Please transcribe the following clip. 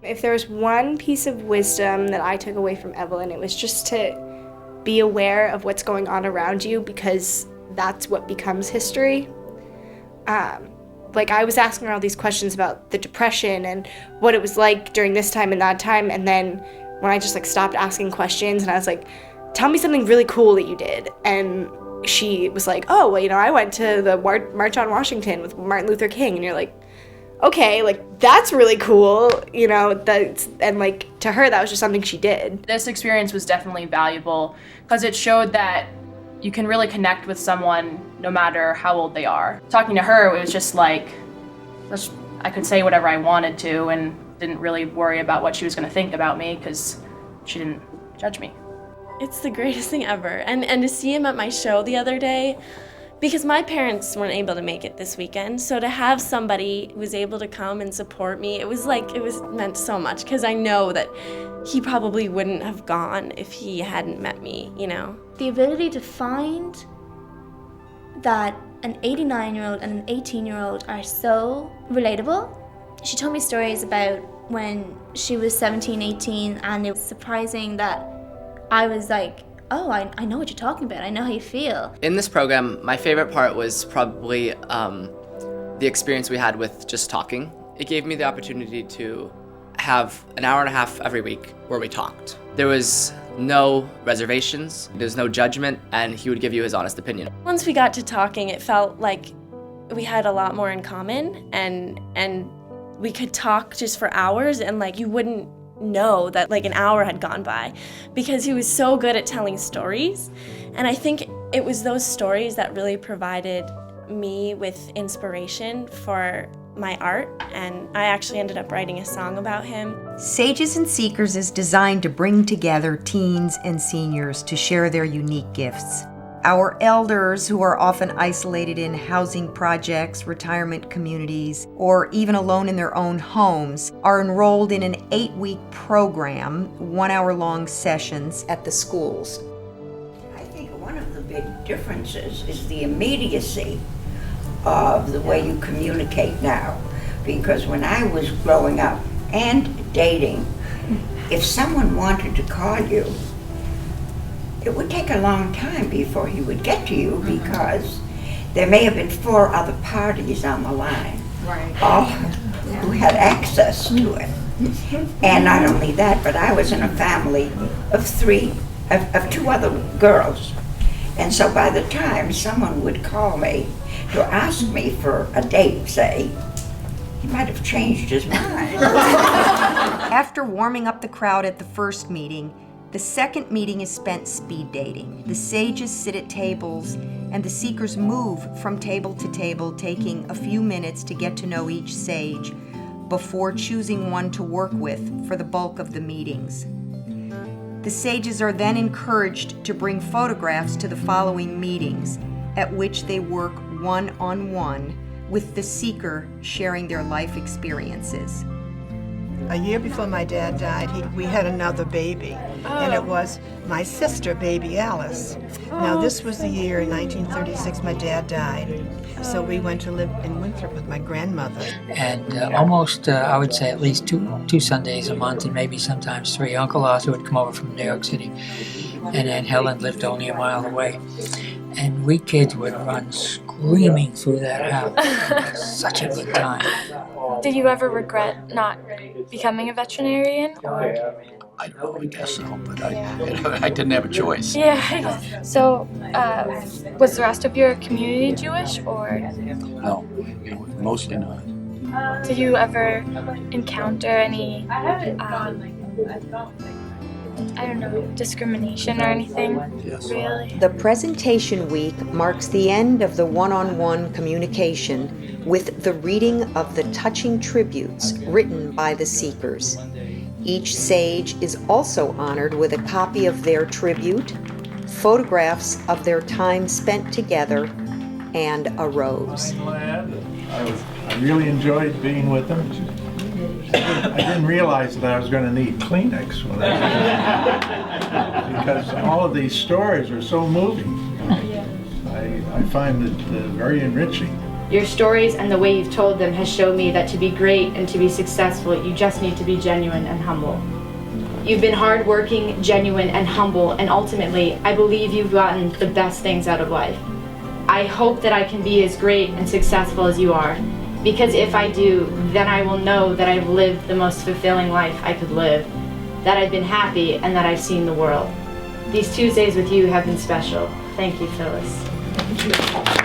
If there was one piece of wisdom that I took away from Evelyn, it was just to be aware of what's going on around you, because that's what becomes history. Like, I was asking her all these questions about the Depression and what it was like during this time and that time, and then when I just stopped asking questions and I was like, tell me something really cool that you did, and she was like, oh, well, I went to the March on Washington with Martin Luther King, and you're like, okay, that's really cool, and to her, that was just something she did. This experience was definitely valuable because it showed that you can really connect with someone no matter how old they are. Talking to her, it was just I could say whatever I wanted to and didn't really worry about what she was going to think about me because she didn't judge me. It's the greatest thing ever. And to see him at my show the other day, because my parents weren't able to make it this weekend, so to have somebody who was able to come and support me, it meant so much, because I know that he probably wouldn't have gone if he hadn't met me, The ability to find that an 89-year-old and an 18-year-old are so relatable. She told me stories about when she was 17, 18, and it was surprising that I was like, oh, I know what you're talking about. I know how you feel. In this program, my favorite part was probably the experience we had with just talking. It gave me the opportunity to have an hour and a half every week where we talked. There was no reservations, there was no judgment, and he would give you his honest opinion. Once we got to talking, it felt like we had a lot more in common, and we could talk just for hours, and you wouldn't know that an hour had gone by, because he was so good at telling stories. And I think it was those stories that really provided me with inspiration for my art, and I actually ended up writing a song about him. Sages and Seekers is designed to bring together teens and seniors to share their unique gifts. Our elders, who are often isolated in housing projects, retirement communities, or even alone in their own homes, are enrolled in an 8-week program, 1-hour-long sessions at the schools. I think one of the big differences is the immediacy of the way you communicate now. Because when I was growing up and dating, if someone wanted to call you, it would take a long time before he would get to you, because there may have been 4 other parties on the line, all who had access to it. And not only that, but I was in a family of 2 other girls. And so by the time someone would call me to ask me for a date, say, he might have changed his mind. After warming up the crowd at the first meeting, the second meeting is spent speed dating. The sages sit at tables, and the seekers move from table to table, taking a few minutes to get to know each sage before choosing one to work with for the bulk of the meetings. The sages are then encouraged to bring photographs to the following meetings, at which they work one-on-one with the seeker sharing their life experiences. A year before my dad died, we had another baby, and it was my sister, baby Alice. Now, this was the year in 1936 my dad died, so we went to live in Winthrop with my grandmother. And almost, I would say, at least two Sundays a month, and maybe sometimes 3. Uncle Arthur would come over from New York City, and Aunt Helen lived only a mile away. And we kids would run screaming through that house. Such a good time. Did you ever regret not becoming a veterinarian? I guess so, but I didn't have a choice. Yeah. So, was the rest of your community Jewish, or? No, mostly not. Did you ever encounter any, discrimination or anything? Yes. Really? The presentation week marks the end of the one-on-one communication with the reading of the touching tributes written by the seekers. Each sage is also honored with a copy of their tribute, photographs of their time spent together, and a rose. I really enjoyed being with them. I didn't realize that I was going to need Kleenex when because all of these stories are so moving. I find it very enriching. Your stories and the way you've told them has shown me that to be great and to be successful, you just need to be genuine and humble. You've been hardworking, genuine, and humble, and ultimately, I believe you've gotten the best things out of life. I hope that I can be as great and successful as you are, because if I do, then I will know that I've lived the most fulfilling life I could live, that I've been happy, and that I've seen the world. These Tuesdays with you have been special. Thank you, Phyllis.